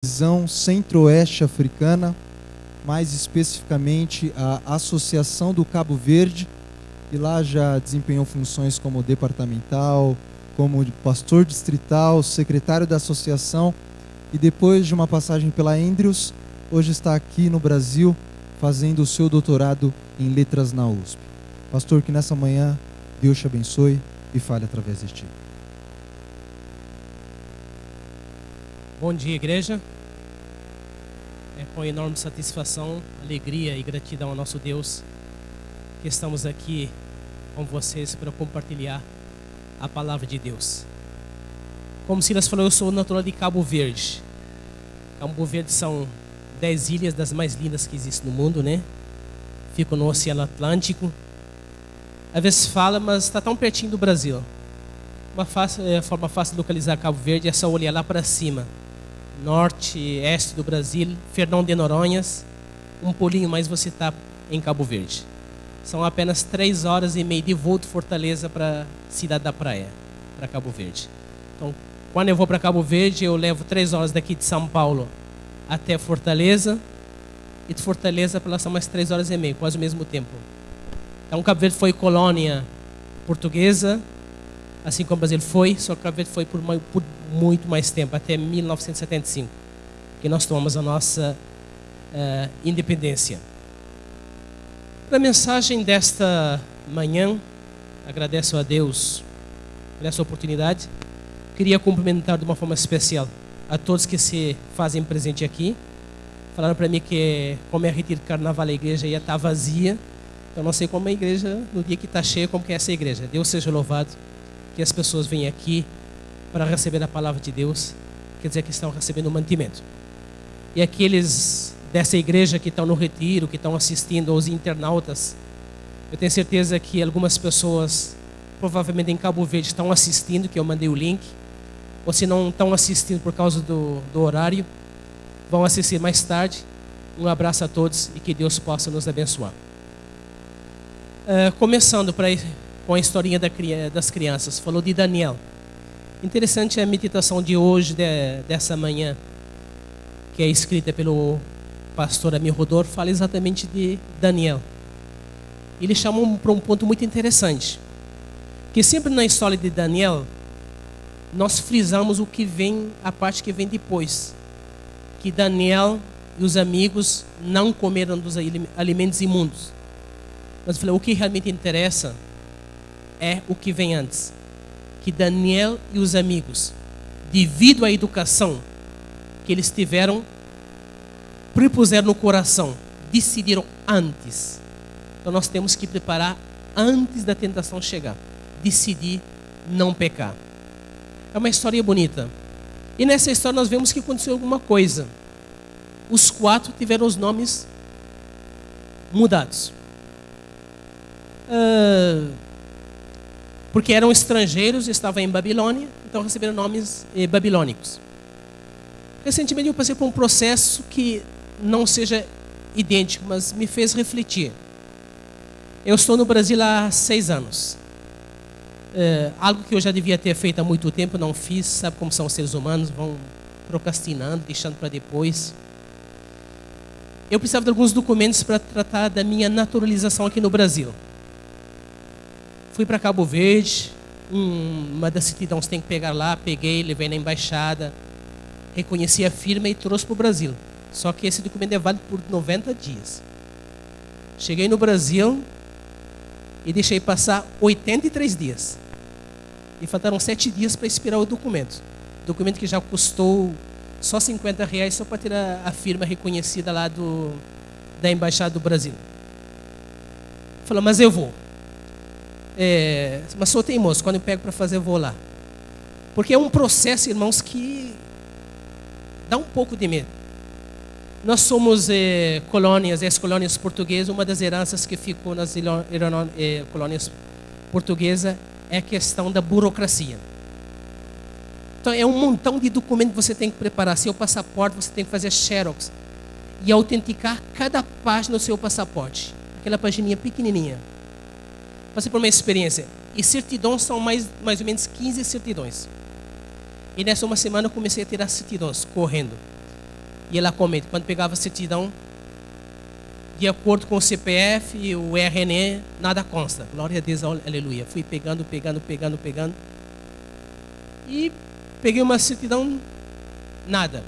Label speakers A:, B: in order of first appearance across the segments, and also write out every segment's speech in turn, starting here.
A: Divisão Centro-Oeste Africana, mais especificamente a Associação do Cabo Verde, e lá já desempenhou funções como departamental, como pastor distrital, secretário da associação, e depois de uma passagem pela Andrews, hoje está aqui no Brasil fazendo o seu doutorado em letras na USP. Pastor, que nessa manhã Deus te abençoe e fale através de ti.
B: Bom dia, igreja. É com enorme satisfação, alegria e gratidão ao nosso Deus que estamos aqui com vocês para compartilhar a palavra de Deus. Como Silas falou, eu sou natural de Cabo Verde. Cabo Verde são 10 ilhas das mais lindas que existem no mundo, né? Ficam no Oceano Atlântico. Às vezes fala, mas está tão pertinho do Brasil. Uma forma fácil de localizar Cabo Verde é só olhar lá para cima. Norte, este do Brasil, Fernão de Noronhas, um pulinho mais você está em Cabo Verde. São apenas 3 horas e meia de voo de Fortaleza para Cidade da Praia, para Cabo Verde. Então, quando eu vou para Cabo Verde, eu levo 3 horas daqui de São Paulo até Fortaleza, e de Fortaleza para lá são mais 3 horas e meia, quase o mesmo tempo. Então, Cabo Verde foi colônia portuguesa, assim como o Brasil foi, só que o Cabo Verde foi por muito mais tempo, até 1975, que nós tomamos a nossa independência. Para a mensagem desta manhã, agradeço a Deus por essa oportunidade. Queria cumprimentar de uma forma especial a todos que se fazem presente aqui. Falaram para mim que, como é retiro de carnaval, a igreja ia estar vazia. Eu não sei como a igreja, no dia que está cheia, como que é essa igreja. Deus seja louvado que as pessoas venham aqui para receber a palavra de Deus, quer dizer que estão recebendo o mantimento. E aqueles dessa igreja que estão no retiro, que estão assistindo, os internautas, eu tenho certeza que algumas pessoas, provavelmente em Cabo Verde, estão assistindo, que eu mandei o link, ou se não estão assistindo por causa do horário, vão assistir mais tarde. Um abraço a todos e que Deus possa nos abençoar. Começando com a historinha das crianças, falou de Daniel. Interessante a meditação de hoje, dessa manhã, que é escrita pelo pastor Amir Rodolfo, fala exatamente de Daniel. Ele chamou para um ponto muito interessante, que sempre na história de Daniel, nós frisamos a parte que vem depois, que Daniel e os amigos não comeram dos alimentos imundos. Mas eu falei, o que realmente interessa é o que vem antes. Que Daniel e os amigos, devido à educação que eles tiveram, prepuseram no coração, decidiram antes. Então nós temos que preparar antes da tentação chegar. Decidir não pecar. É uma história bonita. E nessa história nós vemos que aconteceu alguma coisa. Os 4 tiveram os nomes mudados. Porque eram estrangeiros, estavam em Babilônia, então receberam nomes babilônicos. Recentemente eu passei por um processo que não seja idêntico, mas me fez refletir. Eu estou no Brasil há 6 anos. Algo que eu já devia ter feito há muito tempo, não fiz. Sabe como são os seres humanos, vão procrastinando, deixando para depois. Eu precisava de alguns documentos para tratar da minha naturalização aqui no Brasil. Fui para Cabo Verde, uma das certidões tem que pegar lá, peguei, levei na embaixada, reconheci a firma e trouxe para o Brasil. Só que esse documento é válido por 90 dias. Cheguei no Brasil e deixei passar 83 dias. E faltaram 7 dias para expirar o documento. Documento que já custou só R$50 só para ter a firma reconhecida lá da embaixada do Brasil. Falei, mas eu vou. Mas sou teimoso, quando eu pego para fazer eu vou lá. Porque é um processo, irmãos, que dá um pouco de medo. Nós somos colônias, ex-colônias portuguesas. Uma das heranças que ficou nas colônias portuguesas é a questão da burocracia. Então é um montão de documentos que você tem que preparar. Seu passaporte, você tem que fazer xerox e autenticar cada página do seu passaporte. Aquela pagininha pequenininha. Passei por uma experiência. E certidões são mais ou menos 15 certidões. E nessa uma semana eu comecei a tirar certidões, correndo. E ela comenta, quando pegava a certidão, de acordo com o CPF e o RNE, nada consta. Glória a Deus, aleluia. Fui pegando. E peguei uma certidão, nada.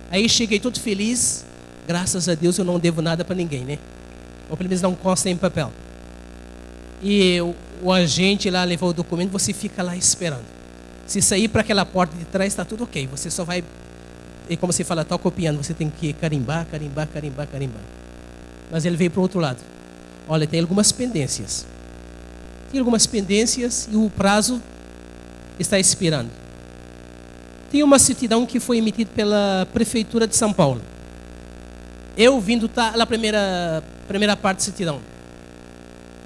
B: Aí cheguei todo feliz. Graças a Deus eu não devo nada para ninguém, né? Ou pelo menos não consta em papel. E o agente lá levou o documento, você fica lá esperando. Se sair para aquela porta de trás, está tudo ok. Você só vai, e como você fala, está copiando, você tem que carimbar. Mas ele veio para o outro lado. Olha, tem algumas pendências. E o prazo está expirando. Tem uma certidão que foi emitida pela Prefeitura de São Paulo. Eu vindo na primeira parte da certidão.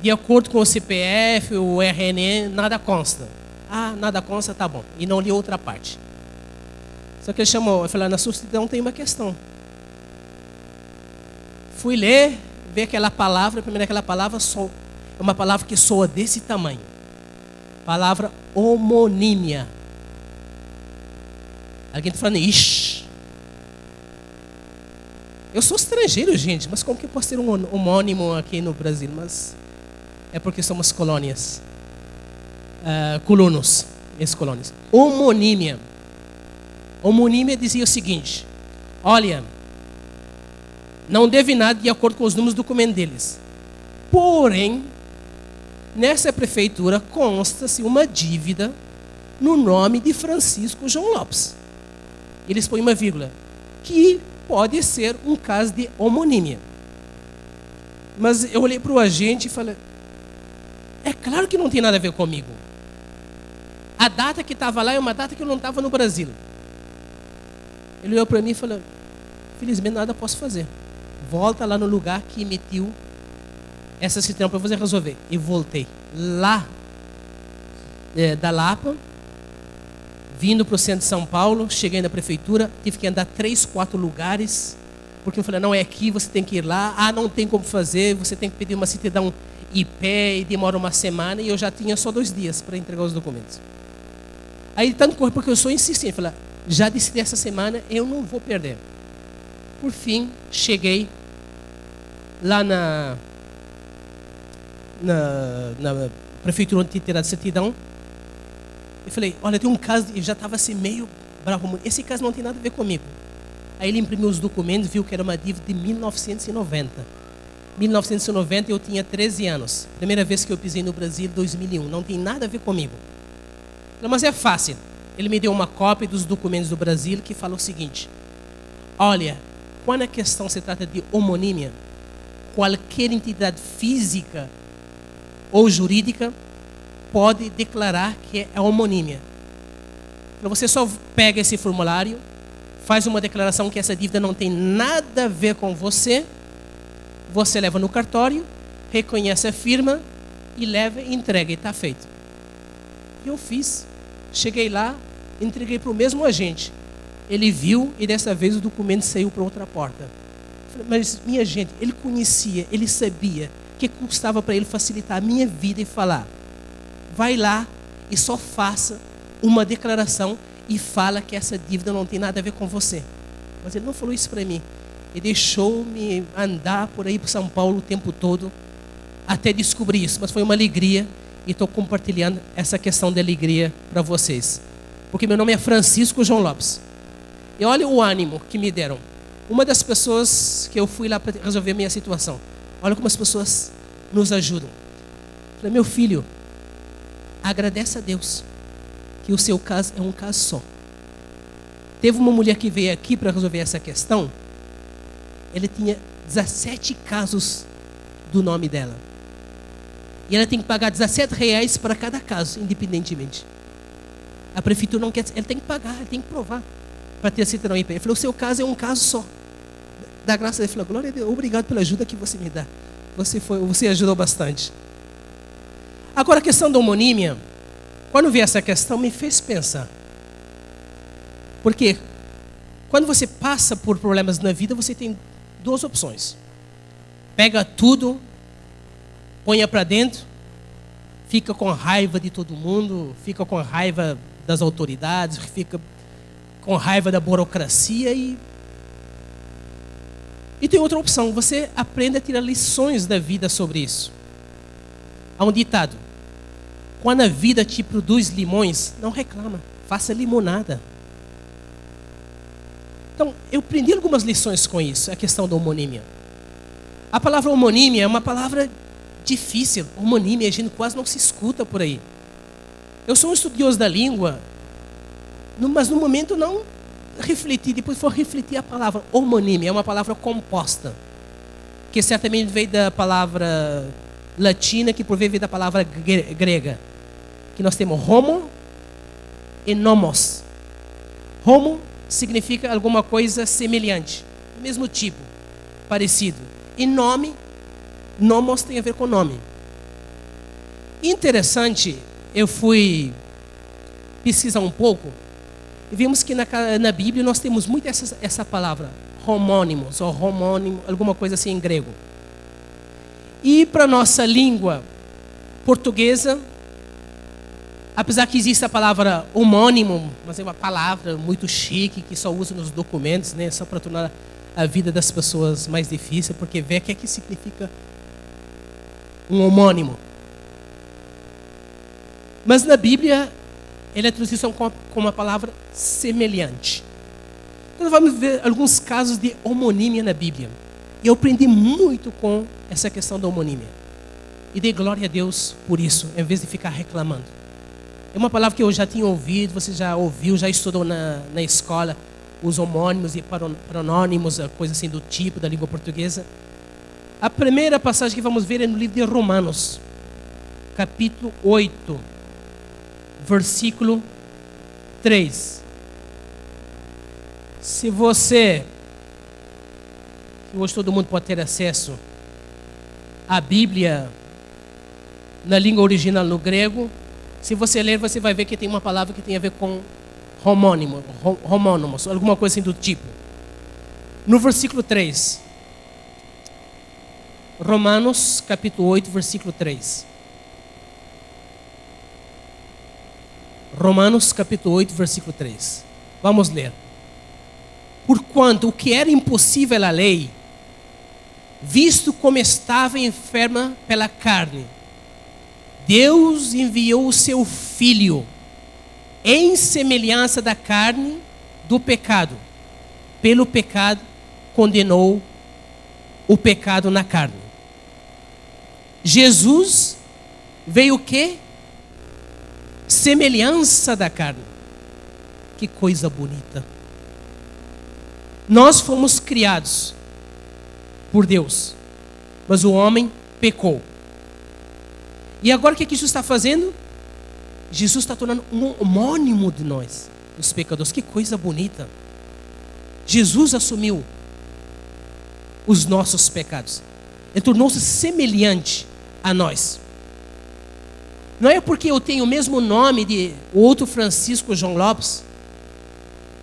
B: De acordo com o CPF, o RNE, nada consta. Ah, nada consta, tá bom. E não li outra parte. Só que ele chamou, eu falei, na sua certidão tem uma questão. Fui ler, ver aquela palavra, primeiro aquela palavra é uma palavra que soa desse tamanho. Palavra homonímia. Alguém está falando, ixi. Eu sou estrangeiro, gente, mas como que eu posso ter um homônimo aqui no Brasil? Mas é porque somos colônias. Colonos, ex-colônias. Homonímia. Homonímia dizia o seguinte, olha, não deve nada de acordo com os números do documento deles. Porém, nessa prefeitura consta-se uma dívida no nome de Francisco João Lopes. Eles põem uma vírgula, que pode ser um caso de homonímia. Mas eu olhei para o agente e falei, é claro que não tem nada a ver comigo. A data que estava lá é uma data que eu não estava no Brasil. Ele olhou para mim e falou, felizmente nada posso fazer. Volta lá no lugar que emitiu essa certidão para você resolver. E voltei lá da Lapa, vindo para o centro de São Paulo, cheguei na prefeitura, tive que andar 3, 4 lugares, porque eu falei, não é aqui, você tem que ir lá, não tem como fazer, você tem que pedir uma certidão em pé e demora uma semana, e eu já tinha só 2 dias para entregar os documentos. Aí tanto corre, porque eu sou insistente, falei, já decidi essa semana, eu não vou perder. Por fim, cheguei lá na prefeitura onde tinha tirado a certidão. Eu falei, olha, tem um caso, eu já estava assim meio bravo. Esse caso não tem nada a ver comigo. Aí ele imprimiu os documentos, viu que era uma dívida de 1990. 1990 eu tinha 13 anos. Primeira vez que eu pisei no Brasil, 2001. Não tem nada a ver comigo. Mas é fácil. Ele me deu uma cópia dos documentos do Brasil que fala o seguinte. Olha, quando a questão se trata de homonímia, qualquer entidade física ou jurídica pode declarar que é homonímia. Então você só pega esse formulário, faz uma declaração que essa dívida não tem nada a ver com você, você leva no cartório, reconhece a firma e leva e entrega, e está feito. Eu fiz, cheguei lá, entreguei para o mesmo agente. Ele viu e dessa vez o documento saiu para outra porta. Mas, minha gente, ele conhecia, ele sabia que custava para ele facilitar a minha vida e falar, vai lá e só faça uma declaração e fala que essa dívida não tem nada a ver com você. Mas ele não falou isso para mim. Ele deixou-me andar por aí para São Paulo o tempo todo até descobrir isso. Mas foi uma alegria e estou compartilhando essa questão de alegria para vocês. Porque meu nome é Francisco João Lopes. E olha o ânimo que me deram. Uma das pessoas que eu fui lá para resolver a minha situação. Olha como as pessoas nos ajudam. Eu falei, meu filho, agradece a Deus que o seu caso é um caso só. Teve uma mulher que veio aqui para resolver essa questão. Ele tinha 17 casos do nome dela. E ela tem que pagar R$17 para cada caso, independentemente. A prefeitura não quer, ele tem que pagar, ele tem que provar para ter a certidão IP. Ele falou, o seu caso é um caso só. Da graça dele, falou, glória a Deus, obrigado pela ajuda que você me dá. Você ajudou bastante. Agora a questão da homonímia, quando vi essa questão, me fez pensar. Porque quando você passa por problemas na vida, você tem 2 opções. Pega tudo, põe para dentro, fica com raiva de todo mundo, fica com raiva das autoridades, fica com raiva da burocracia e E tem outra opção, você aprende a tirar lições da vida sobre isso. Há um ditado: quando a vida te produz limões, não reclama, faça limonada. Então, eu aprendi algumas lições com isso, a questão da homonímia. A palavra homonímia é uma palavra difícil. Homonímia a gente quase não se escuta por aí. Eu sou um estudioso da língua, mas no momento não refleti, depois for refletir a palavra homonímia, é uma palavra composta, que certamente veio da palavra latina, que por vezes veio da palavra grega, que nós temos homo e nomos. Homo significa alguma coisa semelhante, mesmo tipo, parecido. E nome, nomos tem a ver com nome. Interessante, eu fui pesquisar um pouco e vimos que na Bíblia nós temos muito essa palavra, homônimos, ou homônimo, alguma coisa assim em grego. E para a nossa língua portuguesa, apesar que existe a palavra homônimo, mas é uma palavra muito chique, que só usa nos documentos, né, só para tornar a vida das pessoas mais difícil, porque vê o que é que significa um homônimo. Mas na Bíblia, ele é traduzido com uma palavra semelhante. Então vamos ver alguns casos de homonímia na Bíblia. E eu aprendi muito com essa questão da homonímia. E dei glória a Deus por isso, em vez de ficar reclamando. É uma palavra que eu já tinha ouvido, você já ouviu, já estudou na escola, os homônimos e pronônimos, coisa assim do tipo da língua portuguesa. A primeira passagem que vamos ver é no livro de Romanos, capítulo 8, versículo 3. Se você, hoje todo mundo pode ter acesso à Bíblia na língua original no grego, se você ler, você vai ver que tem uma palavra que tem a ver com homônimos, alguma coisa assim do tipo. No versículo 3. Romanos, capítulo 8, versículo 3. Romanos, capítulo 8, versículo 3. Vamos ler. Porquanto o que era impossível à lei, visto como estava enferma pela carne, Deus enviou o seu Filho, em semelhança da carne do pecado. Pelo pecado, condenou o pecado na carne. Jesus veio o quê? Semelhança da carne. Que coisa bonita. Nós fomos criados por Deus, mas o homem pecou. E agora o que Jesus está fazendo? Jesus está tornando um homônimo de nós, os pecadores. Que coisa bonita. Jesus assumiu os nossos pecados. Ele tornou-se semelhante a nós. Não é porque eu tenho o mesmo nome de outro Francisco João Lopes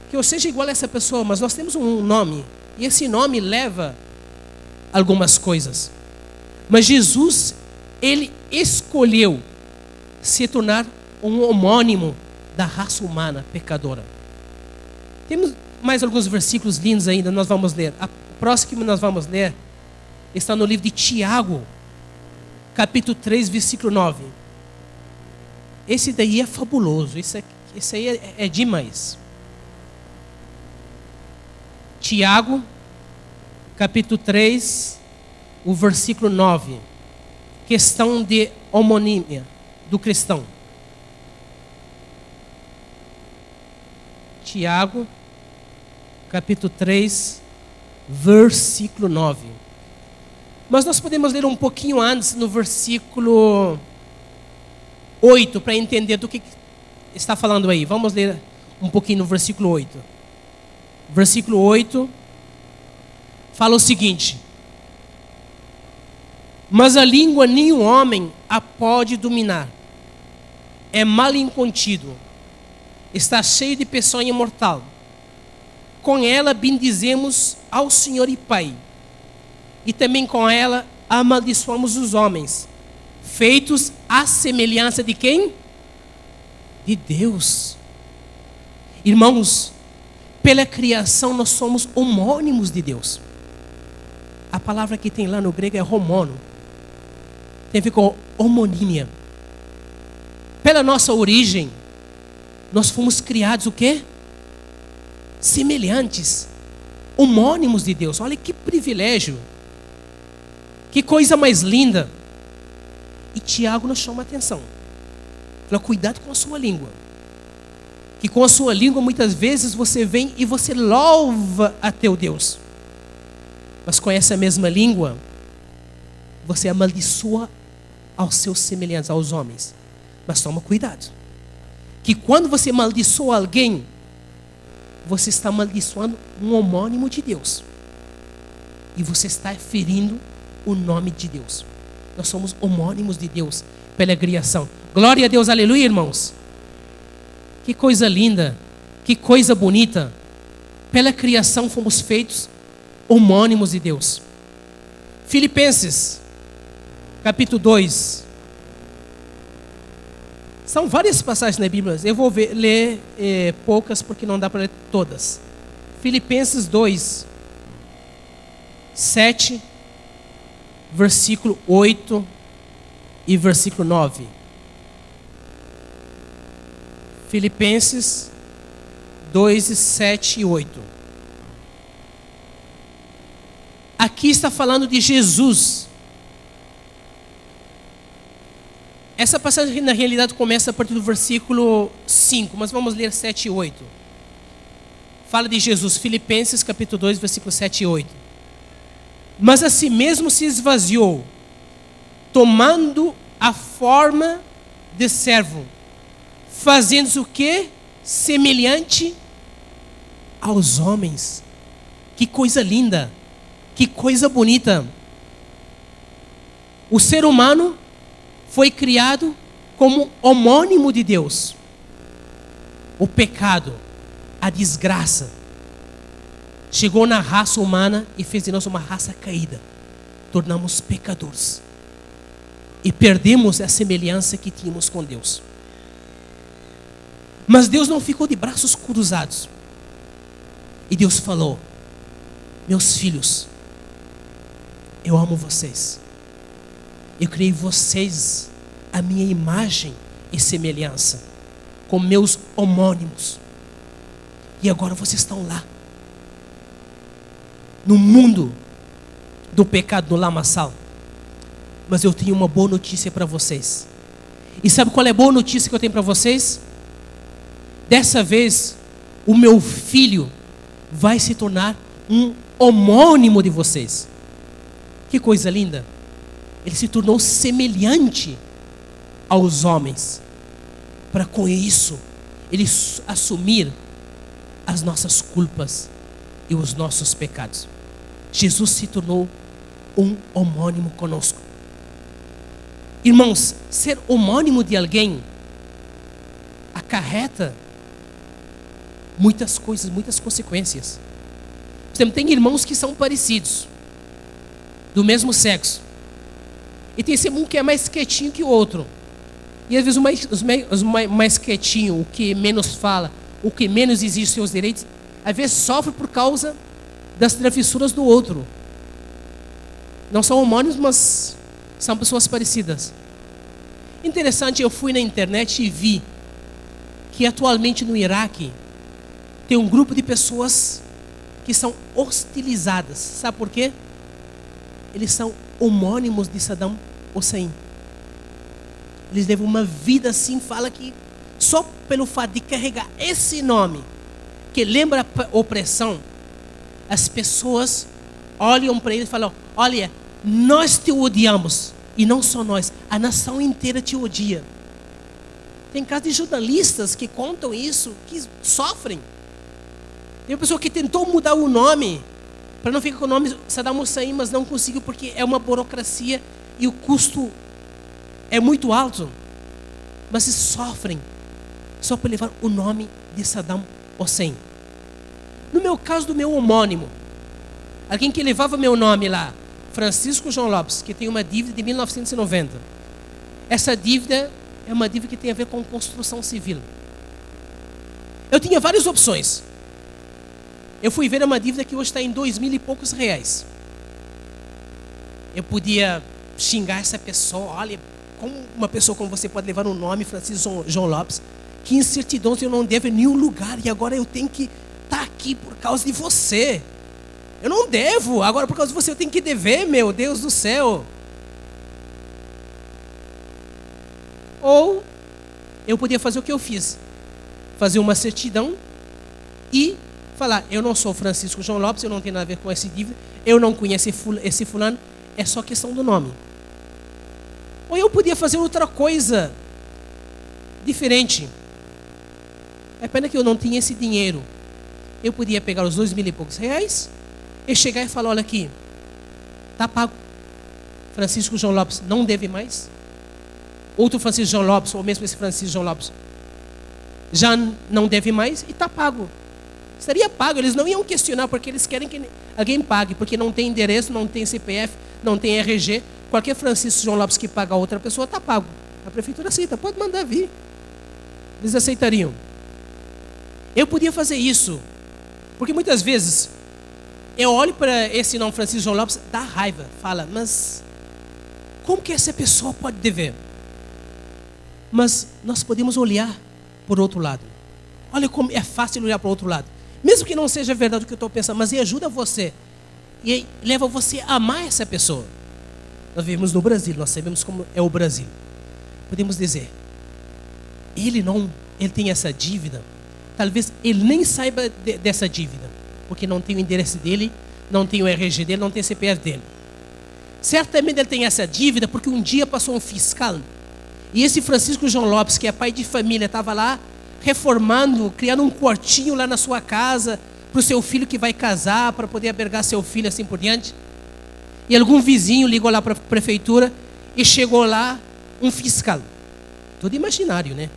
B: que eu seja igual a essa pessoa, mas nós temos um nome. E esse nome leva algumas coisas. Mas Jesus, ele escolheu se tornar um homônimo da raça humana pecadora. Temos mais alguns versículos lindos ainda, nós vamos ler. O próximo que nós vamos ler está no livro de Tiago, capítulo 3, versículo 9. Esse daí é fabuloso, esse aí é demais. Tiago, capítulo 3, o versículo 9. Questão de homonímia do cristão. Tiago, capítulo 3, versículo 9. Mas nós podemos ler um pouquinho antes, no versículo 8, para entender do que está falando aí. Vamos ler um pouquinho no versículo 8. Versículo 8 fala o seguinte: mas a língua nenhum homem a pode dominar. É mal incontido. Está cheio de peçonha mortal. Com ela bendizemos ao Senhor e Pai. E também com ela amaldiçoamos os homens, feitos à semelhança de quem? De Deus. Irmãos, pela criação nós somos homônimos de Deus. A palavra que tem lá no grego é homono. Tem a ver com homonímia. Pela nossa origem, nós fomos criados o quê? Semelhantes, homônimos de Deus. Olha que privilégio. Que coisa mais linda. E Tiago nos chama a atenção. Fala, cuidado com a sua língua. Que com a sua língua muitas vezes você vem e você louva a teu Deus. Mas com essa mesma língua, você amaldiçoa aos seus semelhantes, aos homens. Mas toma cuidado. Que quando você amaldiçoa alguém, você está amaldiçoando um homônimo de Deus. E você está ferindo o nome de Deus. Nós somos homônimos de Deus pela criação. Glória a Deus, aleluia, irmãos. Que coisa linda, que coisa bonita. Pela criação fomos feitos homônimos de Deus. Filipenses, capítulo 2. São várias passagens na Bíblia. Eu vou ler poucas porque não dá para ler todas. Filipenses 2, 7, versículo 8 e versículo 9. Filipenses 2, 7 e 8. Aqui está falando de Jesus. Essa passagem na realidade começa a partir do versículo 5, mas vamos ler 7 e 8. Fala de Jesus, Filipenses capítulo 2, versículo 7 e 8. Mas a si mesmo se esvaziou, tomando a forma de servo, fazendo-se o quê? Semelhante aos homens. Que coisa linda, que coisa bonita. O ser humano foi criado como homônimo de Deus. O pecado, a desgraça, chegou na raça humana e fez de nós uma raça caída. Tornamos pecadores. E perdemos a semelhança que tínhamos com Deus. Mas Deus não ficou de braços cruzados. E Deus falou: meus filhos, eu amo vocês. Eu criei vocês a minha imagem e semelhança, com meus homônimos. E agora vocês estão lá, no mundo do pecado, no lamaçal. Mas eu tenho uma boa notícia para vocês. E sabe qual é a boa notícia que eu tenho para vocês? Dessa vez, o meu filho vai se tornar um homônimo de vocês. Que coisa linda. Ele se tornou semelhante aos homens, para com isso ele assumir as nossas culpas e os nossos pecados. Jesus se tornou um homônimo conosco. Irmãos, ser homônimo de alguém acarreta muitas coisas, muitas consequências. Por exemplo, tem irmãos que são parecidos, do mesmo sexo, e tem esse um que é mais quietinho que o outro. E às vezes os mais quietinho, o que menos fala, o que menos exige seus direitos, às vezes sofre por causa das travessuras do outro. Não são homônimos, mas são pessoas parecidas. Interessante, eu fui na internet e vi que atualmente no Iraque tem um grupo de pessoas que são hostilizadas. Sabe por quê? Eles são homônimos de Saddam Hussein. Eles levam uma vida assim, fala que só pelo fato de carregar esse nome, que lembra a opressão, as pessoas olham para ele e falam: olha, nós te odiamos. E não só nós, a nação inteira te odia. Tem casos de jornalistas que contam isso, que sofrem. Tem uma pessoa que tentou mudar o nome para não ficar com o nome Saddam Hussein, mas não conseguiu porque é uma burocracia e o custo é muito alto. Mas se sofrem só por levar o nome de Saddam Hussein. No meu caso, do meu homônimo, alguém que levava meu nome lá, Francisco João Lopes, que tem uma dívida de 1990. Essa dívida é uma dívida que tem a ver com construção civil. Eu tinha várias opções. Eu fui ver uma dívida que hoje está em 2.000 e poucos reais. Eu podia xingar essa pessoa. Olha, como uma pessoa como você pode levar um nome, Francisco João Lopes, que em certidão eu não devo em nenhum lugar, e agora eu tenho que estar aqui por causa de você. Eu não devo, agora por causa de você eu tenho que dever, meu Deus do céu. Ou eu podia fazer o que eu fiz, fazer uma certidão e falar: eu não sou Francisco João Lopes, eu não tenho nada a ver com esse dívida, eu não conheço esse fulano, é só questão do nome. Ou eu podia fazer outra coisa diferente. É pena que eu não tinha esse dinheiro. Eu podia pegar os 2.000 e poucos reais e chegar e falar: olha aqui, está pago. Francisco João Lopes não deve mais. Outro Francisco João Lopes, ou mesmo esse Francisco João Lopes, já não deve mais e está pago. Estaria pago, eles não iam questionar, porque eles querem que alguém pague, porque não tem endereço, não tem CPF, não tem RG. Qualquer Francisco João Lopes que paga a outra pessoa está pago. A prefeitura aceita, pode mandar vir. Eles aceitariam. Eu podia fazer isso, porque muitas vezes eu olho para esse nome Francisco João Lopes, dá raiva, fala: mas como que essa pessoa pode dever? Mas nós podemos olhar por outro lado. Olha como é fácil olhar para o outro lado. Mesmo que não seja verdade o que eu estou pensando, mas ele ajuda você. E leva você a amar essa pessoa. Nós vivemos no Brasil, nós sabemos como é o Brasil. Podemos dizer: ele tem essa dívida. Talvez ele nem saiba dessa dívida, porque não tem o endereço dele, não tem o RG dele, não tem o CPF dele. Certamente ele tem essa dívida porque um dia passou um fiscal. E esse Francisco João Lopes, que é pai de família, estava lá reformando, criando um quartinho lá na sua casa para o seu filho que vai casar, para poder albergar seu filho, assim por diante. E algum vizinho ligou lá para a prefeitura e chegou lá um fiscal. Tudo imaginário, né?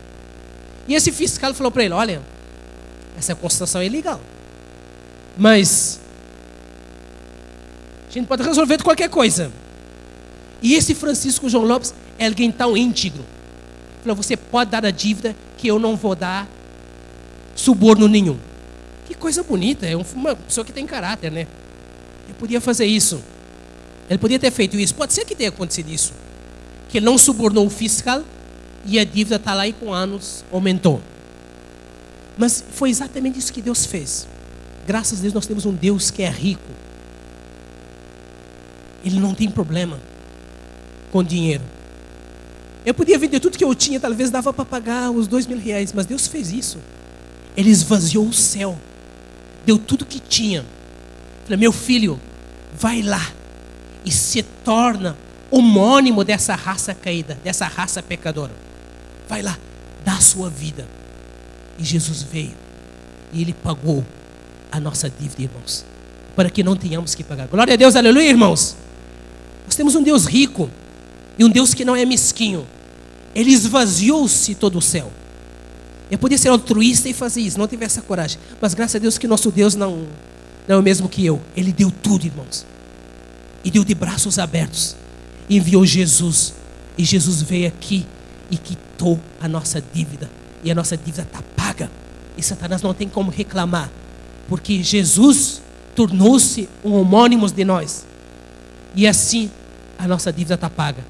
B: E esse fiscal falou para ele: olha, essa construção é ilegal, mas a gente pode resolver de qualquer coisa. E esse Francisco João Lopes é alguém tão íntegro. Falou: você pode dar a dívida que eu não vou dar suborno nenhum. Que coisa bonita, é uma pessoa que tem caráter, né? Ele podia fazer isso. Ele podia ter feito isso. Pode ser que tenha acontecido isso. Que ele não subornou o fiscal e a dívida está lá e com anos aumentou. Mas foi exatamente isso que Deus fez. Graças a Deus nós temos um Deus que é rico. Ele não tem problema com dinheiro. Eu podia vender tudo que eu tinha, talvez dava para pagar os 2.000 reais, mas Deus fez isso. Ele esvaziou o céu, deu tudo que tinha. Falei: meu filho, vai lá e se torna homônimo dessa raça caída, dessa raça pecadora. Vai lá, dá a sua vida. E Jesus veio e Ele pagou a nossa dívida, irmãos, para que não tenhamos que pagar. Glória a Deus, aleluia, irmãos. Nós temos um Deus rico e um Deus que não é mesquinho. Ele esvaziou-se todo o céu. Eu podia ser altruísta e fazer isso, não tive essa coragem. Mas graças a Deus que nosso Deus não é o mesmo que eu. Ele deu tudo, irmãos. E deu de braços abertos. E enviou Jesus. E Jesus veio aqui e quitou a nossa dívida. E a nossa dívida está paga. E Satanás não tem como reclamar. Porque Jesus tornou-se um homônimo de nós. E assim a nossa dívida está paga.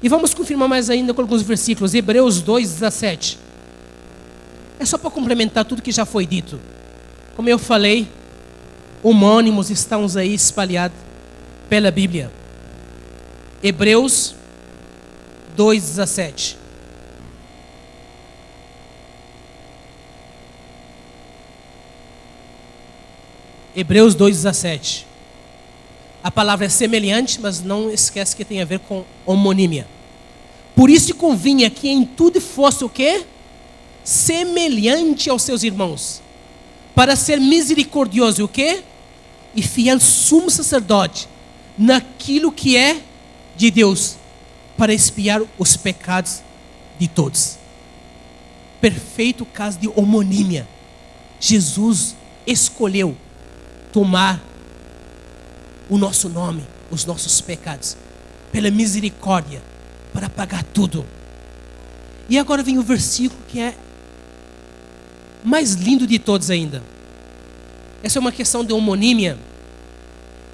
B: E vamos confirmar mais ainda com alguns versículos. Hebreus 2:17. É só para complementar tudo que já foi dito. Como eu falei, homônimos estão aí espalhados pela Bíblia. Hebreus 2:17. Hebreus 2:17. A palavra é semelhante, mas não esquece que tem a ver com homonímia. Por isso convinha que em tudo fosse o quê? Semelhante aos seus irmãos, para ser misericordioso, o quê? E fiel sumo sacerdote naquilo que é de Deus, para expiar os pecados de todos. Perfeito caso de homonímia. Jesus escolheu tomar o nosso nome, os nossos pecados, pela misericórdia, para pagar tudo. E agora vem o versículo que é mais lindo de todos ainda. Essa é uma questão de homonímia,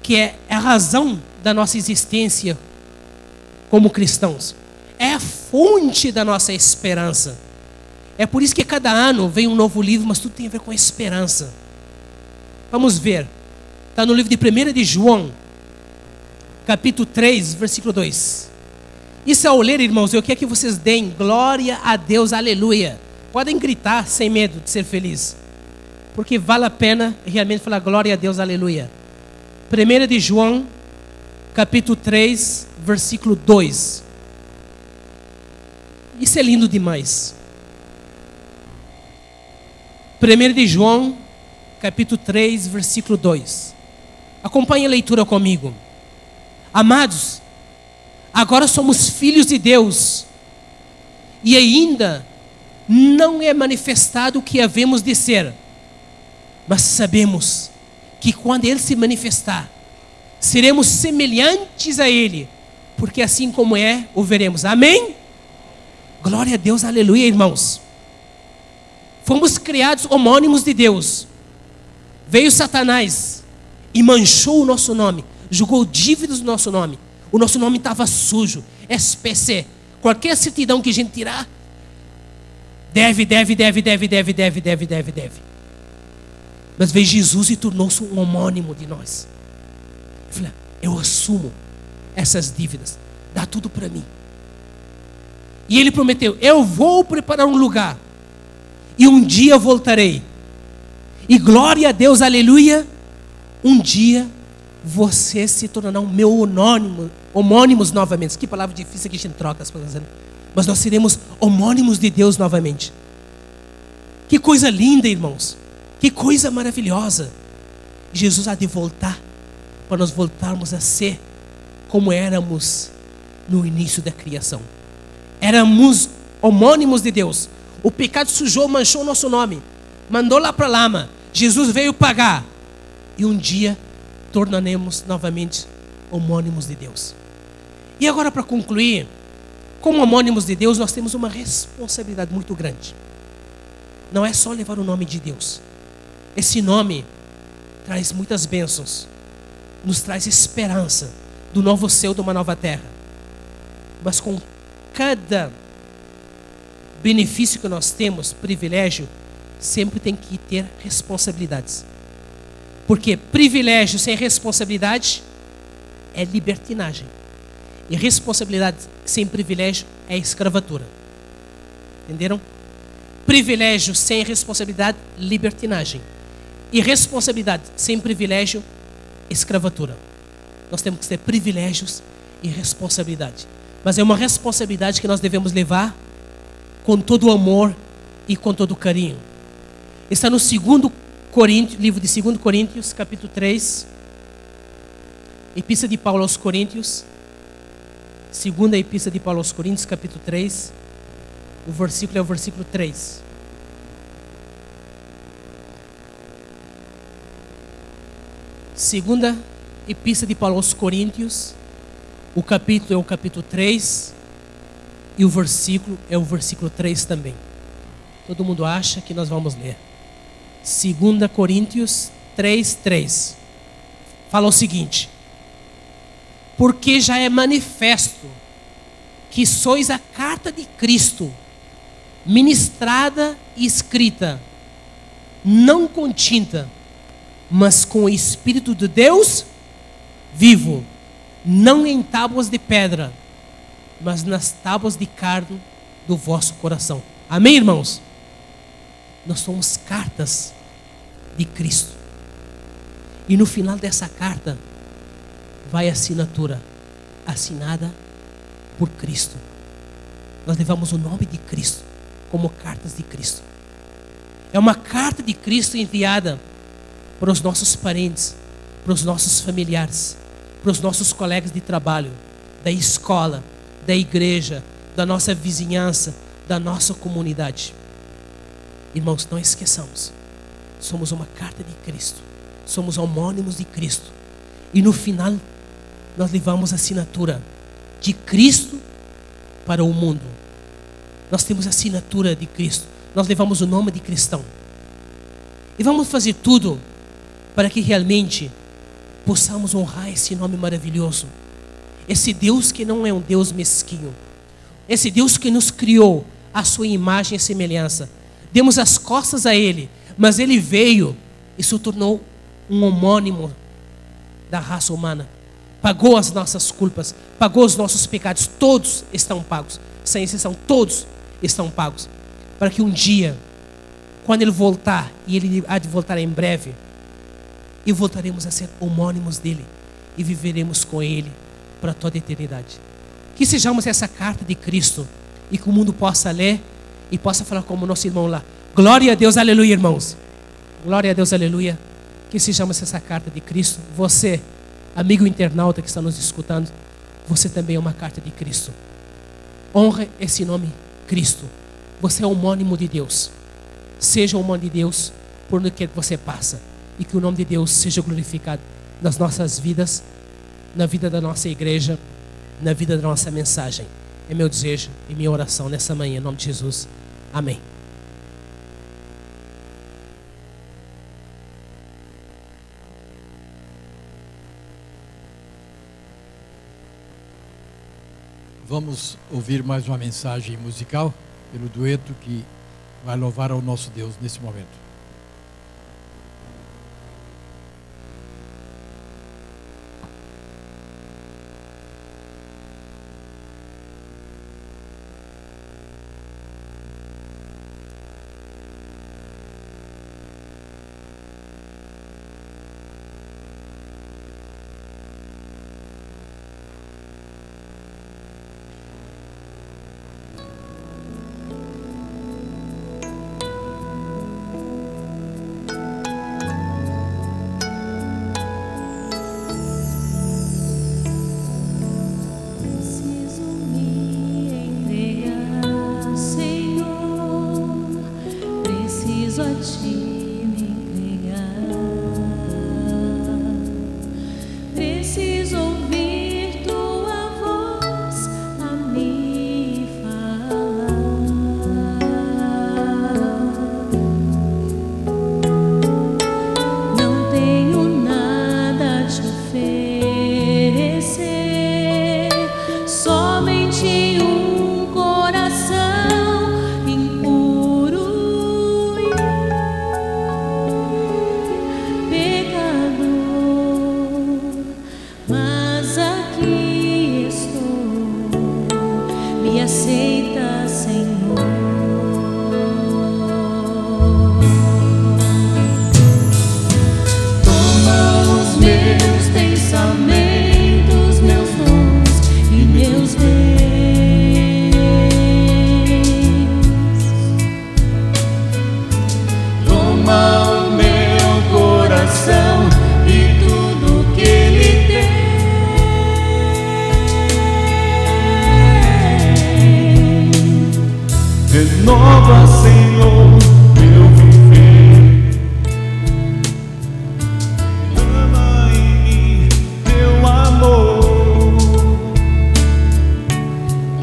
B: que é a razão da nossa existência como cristãos. É a fonte da nossa esperança. É por isso que cada ano vem um novo livro, mas tudo tem a ver com a esperança. Vamos ver. Está no livro de 1 de João, capítulo 3, versículo 2. Isso ao ler, irmãos, eu quero que vocês deem glória a Deus, aleluia. Podem gritar sem medo de ser feliz, porque vale a pena realmente falar glória a Deus, aleluia. 1 de João, capítulo 3, versículo 2. Isso é lindo demais. 1 de João, capítulo 3, versículo 2. Acompanhe a leitura comigo. Amados, agora somos filhos de Deus, e ainda não é manifestado o que havemos de ser, mas sabemos que quando Ele se manifestar, seremos semelhantes a Ele, porque assim como é, o veremos. Amém? Glória a Deus, aleluia, irmãos. Fomos criados homônimos de Deus. Veio Satanás e manchou o nosso nome, julgou dívidas do nosso nome. O nosso nome estava sujo, SPC. Qualquer certidão que a gente tirar, deve. Mas veio Jesus e tornou-se um homônimo de nós. Eu falei, eu assumo essas dívidas, dá tudo para mim. E Ele prometeu, eu vou preparar um lugar, e um dia voltarei. E glória a Deus, aleluia, um dia vocês se tornarão meu homônimos novamente. Que palavra difícil que a gente troca as coisas, né? Mas nós seremos homônimos de Deus novamente. Que coisa linda, irmãos. Que coisa maravilhosa. Jesus há de voltar para nós voltarmos a ser como éramos no início da criação. Éramos homônimos de Deus. O pecado sujou, manchou o nosso nome, mandou lá para a lama. Jesus veio pagar, e um dia tornaremos novamente homônimos de Deus. E agora, para concluir, como homônimos de Deus, nós temos uma responsabilidade muito grande. Não é só levar o nome de Deus. Esse nome traz muitas bênçãos, nos traz esperança do novo céu, de uma nova terra. Mas com cada benefício que nós temos, privilégio, sempre tem que ter responsabilidades. Porque privilégio sem responsabilidade é libertinagem. E responsabilidade sem privilégio é escravatura. Entenderam? Privilégio sem responsabilidade, libertinagem. E responsabilidade sem privilégio, escravatura. Nós temos que ter privilégios e responsabilidade. Mas é uma responsabilidade que nós devemos levar com todo o amor e com todo o carinho. Está no livro de 2 Coríntios, capítulo 3. Epístola de Paulo aos Coríntios. Segunda Epístola de Paulo aos Coríntios, capítulo 3. O versículo é o versículo 3. Segunda Epístola de Paulo aos Coríntios. O capítulo é o capítulo 3. E o versículo é o versículo 3 também. Todo mundo acha que nós vamos ler. 2 Coríntios 3:3. Fala o seguinte: porque já é manifesto que sois a carta de Cristo, ministrada e escrita, não com tinta, mas com o Espírito de Deus vivo, não em tábuas de pedra, mas nas tábuas de carne do vosso coração. Amém, irmãos? Nós somos cartas de Cristo. E no final dessa carta vai a assinatura, assinada por Cristo. Nós levamos o nome de Cristo como cartas de Cristo. É uma carta de Cristo enviada para os nossos parentes, para os nossos familiares, para os nossos colegas de trabalho, da escola, da igreja, da nossa vizinhança, da nossa comunidade. Irmãos, não esqueçamos, somos uma carta de Cristo, somos homônimos de Cristo, e no final nós levamos a assinatura de Cristo para o mundo. Nós temos a assinatura de Cristo, nós levamos o nome de cristão, e vamos fazer tudo para que realmente possamos honrar esse nome maravilhoso. Esse Deus que não é um Deus mesquinho. Esse Deus que nos criou à sua imagem e semelhança. Demos as costas a Ele, mas Ele veio e se tornou um homônimo da raça humana. Pagou as nossas culpas, pagou os nossos pecados. Todos estão pagos, sem exceção, todos estão pagos. Para que um dia, quando Ele voltar, e Ele há de voltar em breve, e voltaremos a ser homônimos dEle e viveremos com Ele para toda a eternidade. Que sejamos essa carta de Cristo e que o mundo possa ler e possa falar como o nosso irmão lá. Glória a Deus, aleluia, irmãos. Glória a Deus, aleluia. Que sejamos essa carta de Cristo. Você, amigo internauta que está nos escutando, você também é uma carta de Cristo. Honre esse nome, Cristo. Você é homônimo de Deus. Seja homônimo de Deus por onde quer que você passa. E que o nome de Deus seja glorificado nas nossas vidas, na vida da nossa igreja, na vida da nossa mensagem. É meu desejo e minha oração nessa manhã, em nome de Jesus. Amém.
C: Vamos ouvir mais uma mensagem musical pelo dueto que vai louvar ao nosso Deus nesse momento.
D: Renova, Senhor, meu viver. Derrama em mim teu amor.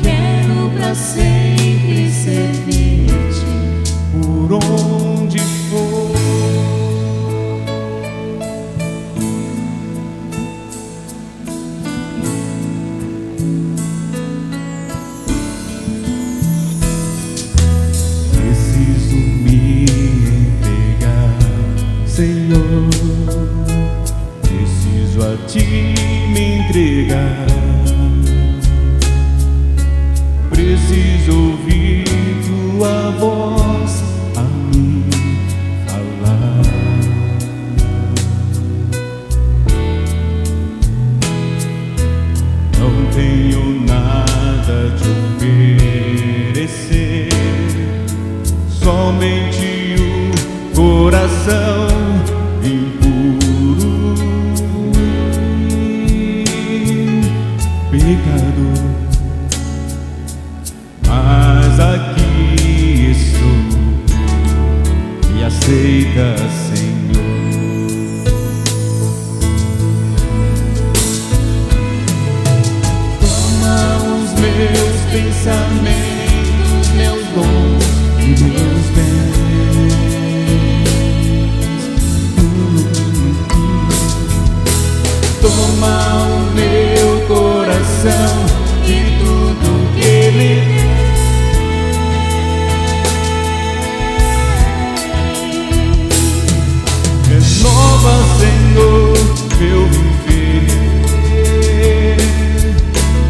D: Quero pra sempre servir-te por onde for. Senhor, preciso a ti me entregar. Preciso ouvir tua voz a me falar. Não tenho nada a te oferecer, somente o coração impuro, pecador, mas aqui estou, me aceita, Senhor. Toma os meus pensamentos, meus dons e meus bens. derrama o meu coração de tudo que Ele tem. Renova, Senhor, meu viver,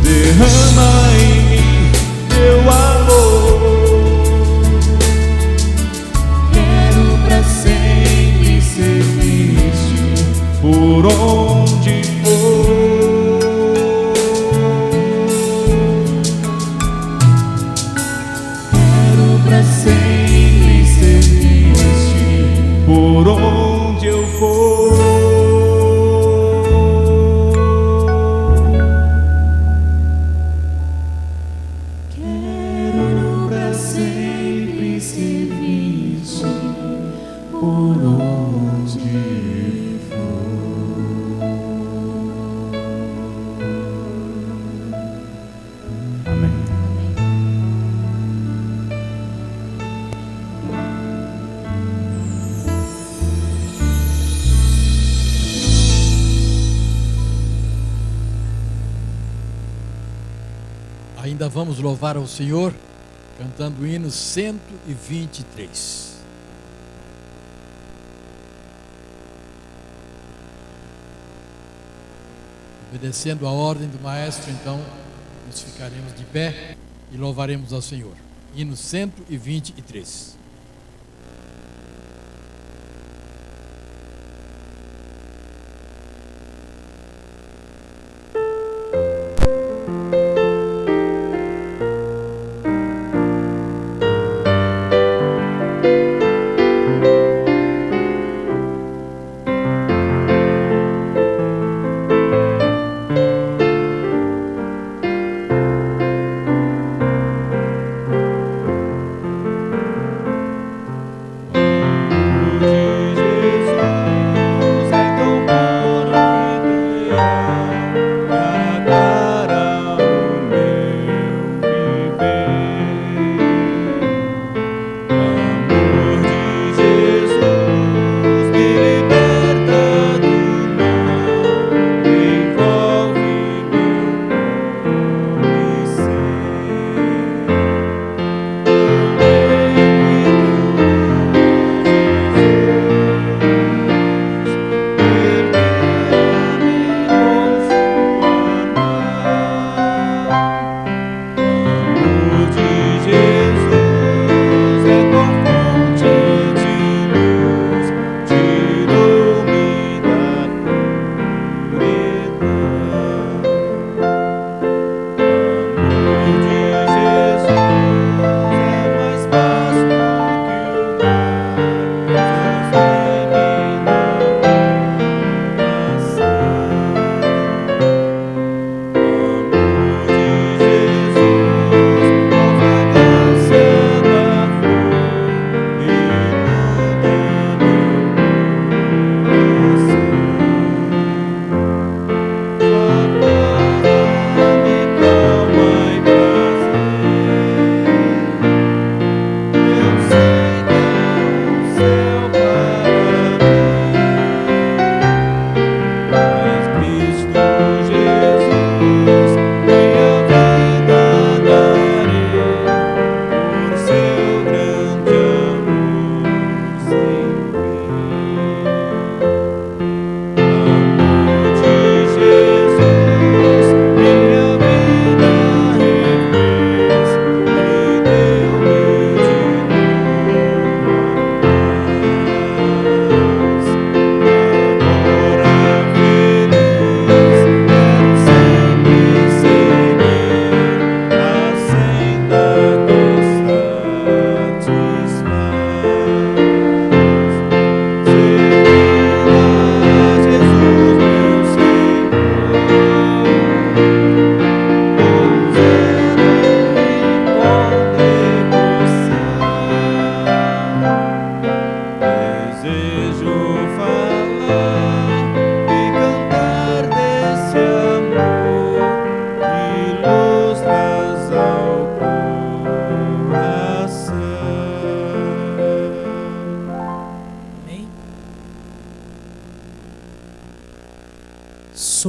D: derrama em mim teu amor. Quero pra sempre servir-te por onde for. Quero pra sempre servir-te por onde eu for. Quero pra sempre servir-te por onde for. Amém.
C: Ainda vamos louvar ao Senhor cantando o hino 123. Obedecendo a ordem do maestro, então, nos ficaremos de pé e louvaremos ao Senhor. Hino 123.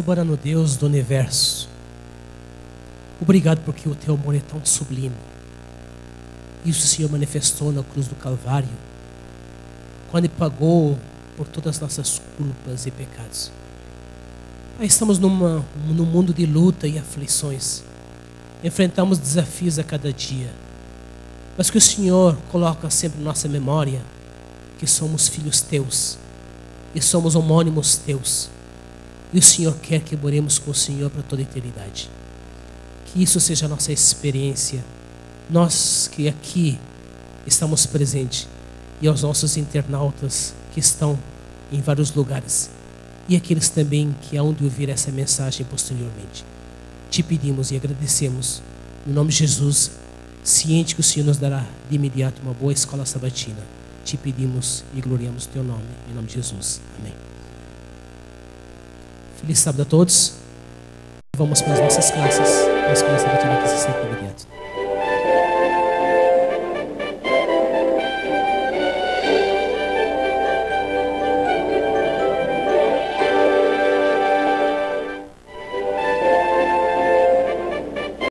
B: soberano Deus do universo, obrigado porque o teu amor é tão sublime. Isso o Senhor manifestou na cruz do Calvário, quando Ele pagou por todas as nossas culpas e pecados. Aí estamos num mundo de luta e aflições. Enfrentamos desafios a cada dia. Mas que o Senhor coloca sempre na nossa memória que somos filhos teus e somos homônimos teus. E o Senhor quer que moremos com o Senhor para toda a eternidade. Que isso seja a nossa experiência. Nós que aqui estamos presentes e aos nossos internautas que estão em vários lugares e aqueles também que hão de ouvir essa mensagem posteriormente. Te pedimos e agradecemos, no nome de Jesus, ciente que o Senhor nos dará de imediato uma boa escola sabatina. Te pedimos e gloriamos o teu nome, em nome de Jesus. Amém. Feliz sábado a todos. Vamos para as nossas classes. A escola sabatina que se segue.